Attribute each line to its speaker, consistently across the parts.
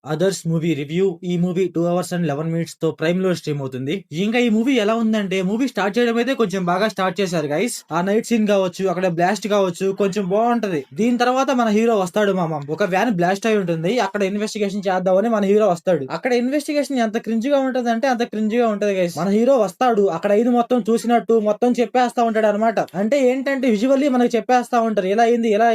Speaker 1: Others movie review. ఈ movie 2 hours and 11 minutes తో prime లో స్ట్రీమ్ అవుతుంది. ఇంకా ఈ మూవీ ఎలా ఉందంటే, మూవీ స్టార్ట్ చేయడం అయితే కొంచెం బాగా స్టార్ట్ చేశారు గైస్. ఆ నైట్ సీన్ కావచ్చు, అక్కడ బ్లాస్ట్ కావచ్చు, కొంచెం బాగుంటది. దీని తర్వాత మన హీరో వస్తాడు మామ. ఒక వ్యాన్ బ్లాస్ట్ అయి ఉంటుంది, అక్కడ ఇన్వెస్టిగేషన్ చేద్దామని మన హీరో వస్తాడు. అక్కడ ఇన్వెస్టిగేషన్ ఎంత క్రింజ్ గా ఉంటది అంటే అంత క్రింజ్ గా ఉంటది గైస్. మన హీరో వస్తాడు, అక్కడ ఐదు మొత్తం చూసినట్టు మొత్తం చెప్పేస్తా ఉంటాడు అనమాట. అంటే ఏంటంటే విజువల్లీ మనకి చెప్పేస్తా ఉంటారు ఎలా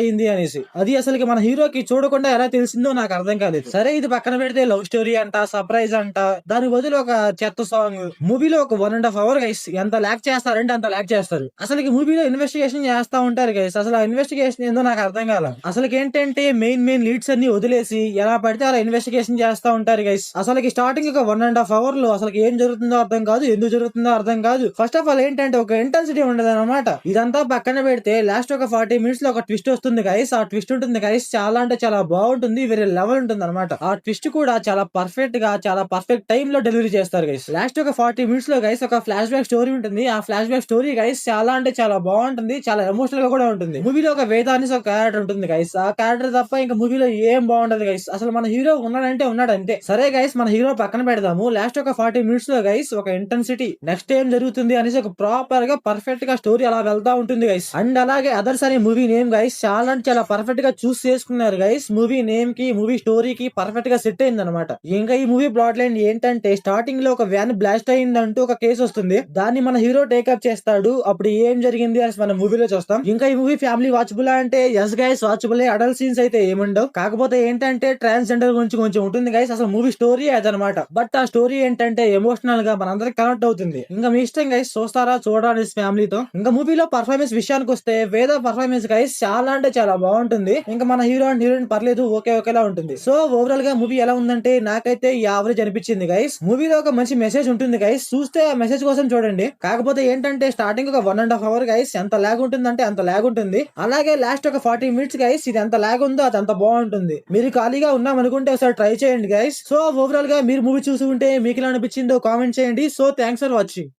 Speaker 1: అయింది అనేసి. అది అసలుకి మన హీరోకి చూడకుండా ఎలా తెలిసిందో నాకు అర్థం కాలేదు. సరే ఇది పక్కన పెడితే లవ్ స్టోరీ అంట, సర్ప్రైజ్ అంట, దాని బదులు ఒక చెత్త సాంగ్. మూవీలో ఒక 1.5 hours గైస్ ఎంత ల్యాక్ చేస్తారంటే అంత ల్యాక్ చేస్తారు. అసలు మూవీలో ఇన్వెస్టిగేషన్ చేస్తా ఉంటారు గైస్. అసలు ఆ ఇన్వెస్టిగేషన్ ఏందో నాకు అర్థం కాల. అసలు ఏంటంటే మెయిన్ లీడ్స్ అన్ని వదిలేసి ఎలా పడితే అలా ఇన్వెస్టిగేషన్ చేస్తా ఉంటారు గైస్. అసలు స్టార్టింగ్ ఒక 1.5 hours లో అసలు ఏం జరుగుతుందో అర్థం కాదు, ఎందుకు జరుగుతుందో అర్థం కాదు. ఫస్ట్ ఆఫ్ ఆల్ ఏంటంటే ఒక ఇంటెన్సిటీ ఉండదు అనమాట. ఇదంతా పక్కన పెడితే లాస్ట్ ఒక 40 minutes లో ఒక ట్విస్ట్ వస్తుంది గైస్. ఆ ట్విస్ట్ ఉంటుంది గైస్, చాలా అంటే చాలా బాగుంటుంది, వేరే లెవెల్ ఉంటుంది అనమాట. ఆ ట్విస్ట్ కూడా చాలా పర్ఫెక్ట్ గా, చాలా పర్ఫెక్ట్ టైం లో డెలివరీ చేస్తారు గైస్. లాస్ట్ ఒక 40 minutes లో గైస్ ఒక ఫ్లాష్ బ్యాక్ స్టోరీ ఉంటుంది. ఆ ఫ్లాష్ బ్యాక్ స్టోరీ గైస్ చాలా అంటే చాలా బాగుంటుంది, చాలా ఎమోషనల్ గా కూడా ఉంటుంది. మూవీలో ఒక వేద అనేసి ఒక క్యారెక్టర్ ఉంటుంది గైస్. ఆ క్యారెక్టర్ తప్ప ఇంకా మూవీలో ఏం బాగుంటది గైస్. అసలు మన హీరో ఉన్నాడంటే ఉన్నాడు అంతే. సరే గైస్, మన హీరో పక్కన పెడదాము. లాస్ట్ ఒక 40 minutes లో గైస్ ఒక ఇంటెన్సిటీ, నెక్స్ట్ ఏం జరుగుతుంది అనేసి ఒక ప్రాపర్ గా పర్ఫెక్ట్ గా స్టోరీ అలా వెళ్తా ఉంటుంది గైస్. అండ్ అలాగే అదర్స్ అనే మూవీ నేమ్ గైస్ చాలా అంటే చాలా పర్ఫెక్ట్ గా చూస్ చేసుకున్నారు గైస్. మూవీ నేమ్ కి, మూవీ స్టోరీకి పర్ఫెక్ట్ గా సెట్ అయింది అనమాట. ఇంకా ఈ మూవీ ప్లాట్ లైన్ ఏంటంటే, స్టార్టింగ్ లో ఒక వ్యాన్ బ్లాస్ట్ అయిందంటూ ఒక కేసు వస్తుంది. దాన్ని మన హీరో టేకప్ చేస్తాడు. అప్పుడు ఏం జరిగింది అని మన మూవీలో చూస్తాం. ఇంకా ఈ మూవీ ఫ్యామిలీ వాచబుల్ అంటే yes guys watchable. Adult scenes అయితే ఏముండవు. కాకపోతే ఏంటంటే ట్రాన్స్జెండర్ గురించి కొంచెం ఉంటుంది గైస్. అసలు మూవీ స్టోరీ అదనమాట. బట్ ఆ స్టోరీ ఏంటంటే ఎమోషనల్ గా మనందరికి కనెక్ట్ అవుతుంది. ఇంకా మీ ఇష్టం గైస్, చూస్తారా చూడాలి ఫ్యామిలీతో. ఇంకా మూవీలో పర్ఫార్మెన్స్ విషయానికి వస్తే, వేద పర్ఫార్మెన్స్ గైస్ చాలా అంటే చాలా బాగుంటుంది. ఇంకా మన హీరో అండ్ హీరోయిన్ పర్లేదు, ఒకేలా ఉంటుంది. సో ఓవరాల్ గా మూవీ ఎలా ఉందంటే నాకైతే యావరేజ్ అనిపించింది గైస్. మూవీలో ఒక మంచి మెసేజ్ ఉంటుంది గైస్, చూస్తే ఆ మెసేజ్ కోసం చూడండి. కాకపోతే ఏంటంటే స్టార్టింగ్ ఒక 1.5 hours గైస్ ఎంత లాగ్ ఉంటుందంటే అంత లాగ్ ఉంటుంది. అలాగే లాస్ట్ ఒక 40 minutes గైస్ ఇది ఎంత లాగ్ ఉందో అది అంత బాగుంటుంది. మీరు ఖాళీగా ఉన్నాం అనుకుంటే ఒకసారి ట్రై చేయండి గైస్. సో ఓవరాల్ గా మీరు మూవీ చూసి ఉంటే మీకు ఎలా అనిపించిందో కామెంట్ చేయండి. So thanks for watching.